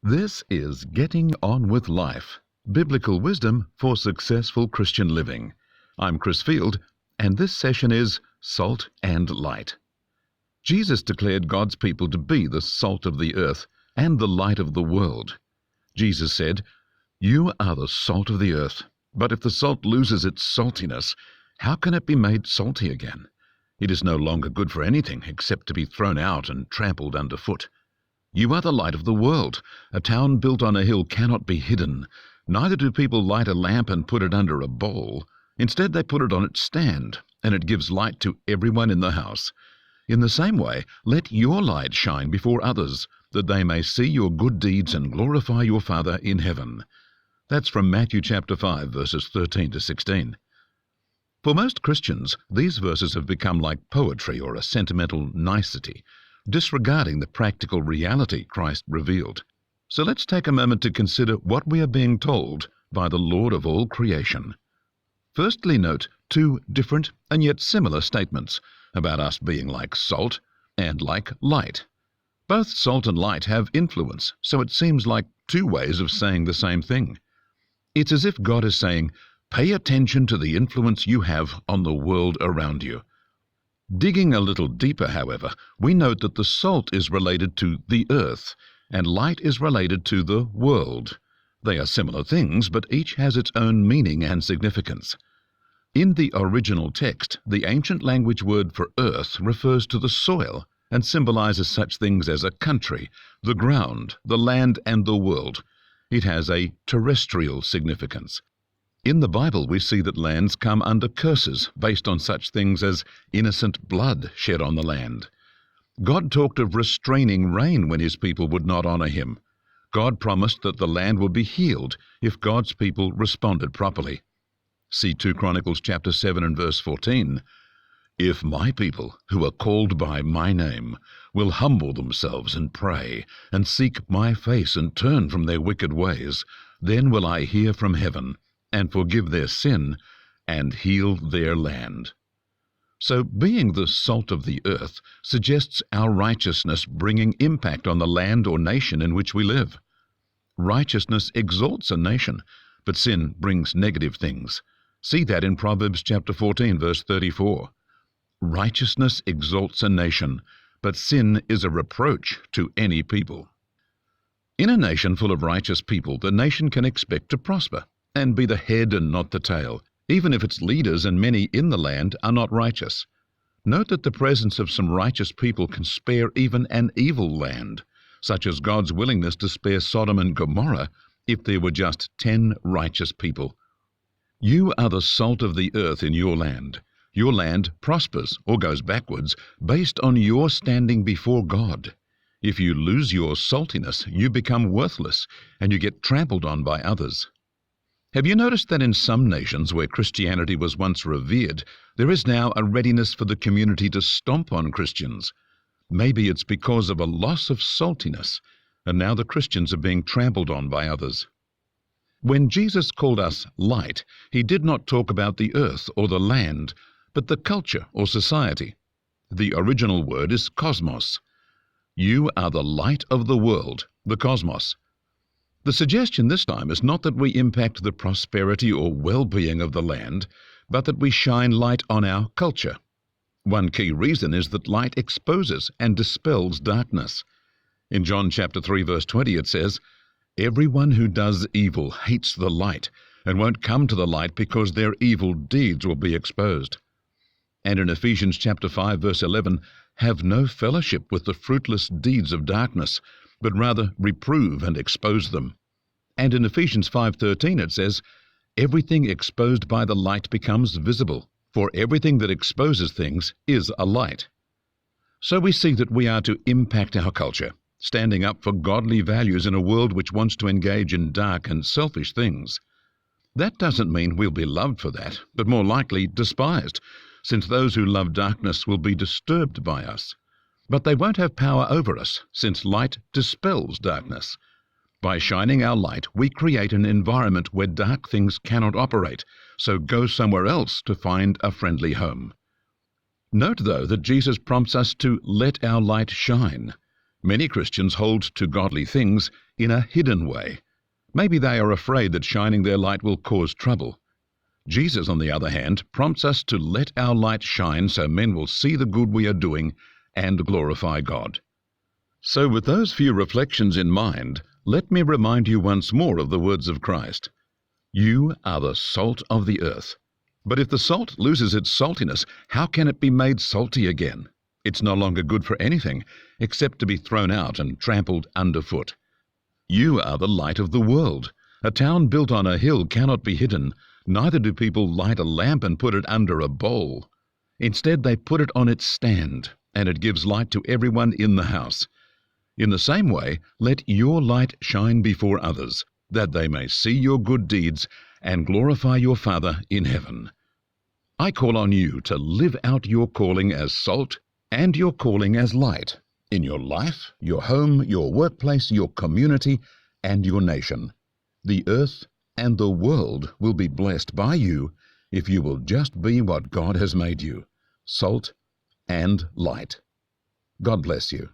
This is Getting On with Life, Biblical Wisdom for Successful Christian Living. I'm Chris Field, and this session is Salt and Light. Jesus declared God's people to be the salt of the earth and the light of the world. Jesus said, "You are the salt of the earth, but if the salt loses its saltiness, how can it be made salty again? It is no longer good for anything except to be thrown out and trampled underfoot. You are the light of the world. A town built on a hill cannot be hidden. Neither do people light a lamp and put it under a bowl. Instead, they put it on its stand, and it gives light to everyone in the house. In the same way, let your light shine before others, that they may see your good deeds and glorify your Father in heaven." That's from Matthew chapter 5, verses 13 to 16. For most Christians, these verses have become like poetry or a sentimental nicety, disregarding the practical reality Christ revealed. So let's take a moment to consider what we are being told by the Lord of all creation. Firstly, note two different and yet similar statements about us being like salt and like light. Both salt and light have influence, so it seems like two ways of saying the same thing. It's as if God is saying, pay attention to the influence you have on the world around you. Digging a little deeper, however, we note that the salt is related to the earth, and light is related to the world. They are similar things, but each has its own meaning and significance. In the original text, the ancient language word for earth refers to the soil and symbolizes such things as a country, the ground, the land, and the world. It has a terrestrial significance. In the Bible, we see that lands come under curses based on such things as innocent blood shed on the land. God talked of restraining rain when his people would not honor him. God promised that the land would be healed if God's people responded properly. See 2 Chronicles chapter 7 and verse 14. "If my people, who are called by my name, will humble themselves and pray, and seek my face and turn from their wicked ways, then will I hear from heaven, and forgive their sin, and heal their land." So being the salt of the earth suggests our righteousness bringing impact on the land or nation in which we live. Righteousness exalts a nation, but sin brings negative things. See that in Proverbs chapter 14, verse 34. Righteousness exalts a nation, but sin is a reproach to any people. In a nation full of righteous people, the nation can expect to prosper and be the head and not the tail, even if its leaders and many in the land are not righteous. Note that the presence of some righteous people can spare even an evil land, such as God's willingness to spare Sodom and Gomorrah if there were just 10 righteous people. You are the salt of the earth in your land. Your land prospers or goes backwards based on your standing before God. If you lose your saltiness, you become worthless and you get trampled on by others. Have you noticed that in some nations where Christianity was once revered, there is now a readiness for the community to stomp on Christians? Maybe it's because of a loss of saltiness, and now the Christians are being trampled on by others. When Jesus called us light, he did not talk about the earth or the land, but the culture or society. The original word is cosmos. You are the light of the world, the cosmos. The suggestion this time is not that we impact the prosperity or well-being of the land, but that we shine light on our culture. One key reason is that light exposes and dispels darkness. In John chapter 3, verse 20, it says, "Everyone who does evil hates the light and won't come to the light because their evil deeds will be exposed." And in Ephesians chapter 5, verse 11, "Have no fellowship with the fruitless deeds of darkness, but rather reprove and expose them." And in Ephesians 5:13 it says, "Everything exposed by the light becomes visible, for everything that exposes things is a light." So we see that we are to impact our culture, standing up for godly values in a world which wants to engage in dark and selfish things. That doesn't mean we'll be loved for that, but more likely despised, since those who love darkness will be disturbed by us. But they won't have power over us, since light dispels darkness. By shining our light, we create an environment where dark things cannot operate, so go somewhere else to find a friendly home. Note, though, that Jesus prompts us to let our light shine. Many Christians hold to godly things in a hidden way. Maybe they are afraid that shining their light will cause trouble. Jesus, on the other hand, prompts us to let our light shine so men will see the good we are doing and glorify God. So with those few reflections in mind, let me remind you once more of the words of Christ. You are the salt of the earth. But if the salt loses its saltiness, how can it be made salty again? It's no longer good for anything except to be thrown out and trampled underfoot. You are the light of the world. A town built on a hill cannot be hidden, neither do people light a lamp and put it under a bowl. Instead, they put it on its stand, and it gives light to everyone in the house. In the same way, let your light shine before others, that they may see your good deeds and glorify your Father in heaven. I call on you to live out your calling as salt and your calling as light in your life, your home, your workplace, your community, and your nation. The earth and the world will be blessed by you if you will just be what God has made you, salt and light. God bless you.